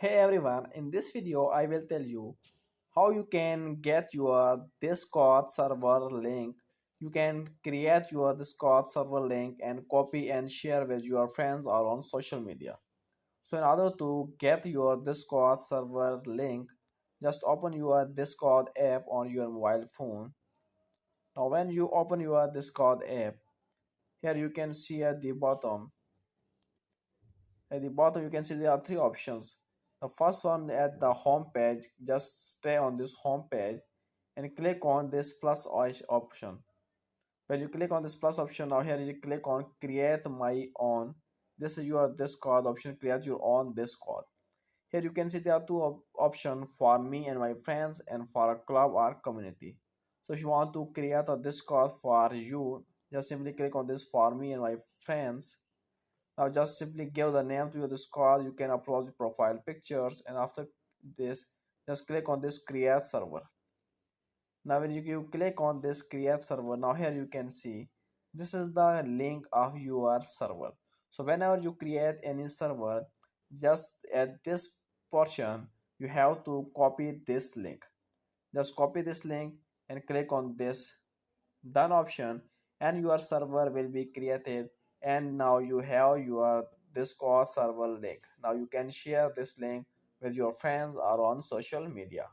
Hey everyone, in this video I will tell you how you can get your Discord server link. You can create your Discord server link and copy and share with your friends or on social media. So in order to get your Discord server link, just open your Discord app on your mobile phone. Now when you open your Discord app, here you can see at the bottom you can see there are three options. The first one at the home page, just stay on this home page and click on this option. When you click on this plus option, now here you click on create my own. This is your Discord option, create your own Discord. Here you can see there are two options for me and my friends and for a club or community. So if you want to create a Discord for you, just simply click on this for me and my friends. Now just simply give the name to your Discord. You can upload your profile pictures, and after this, just click on this create server. Now when you click on this create server, now here you can see this is the link of your server. So whenever you create any server, just at this portion, you have to copy this link. Just copy this link and click on this done option, and your server will be created, and now you have your Discord server link. Now you can share this link with your friends or on social media.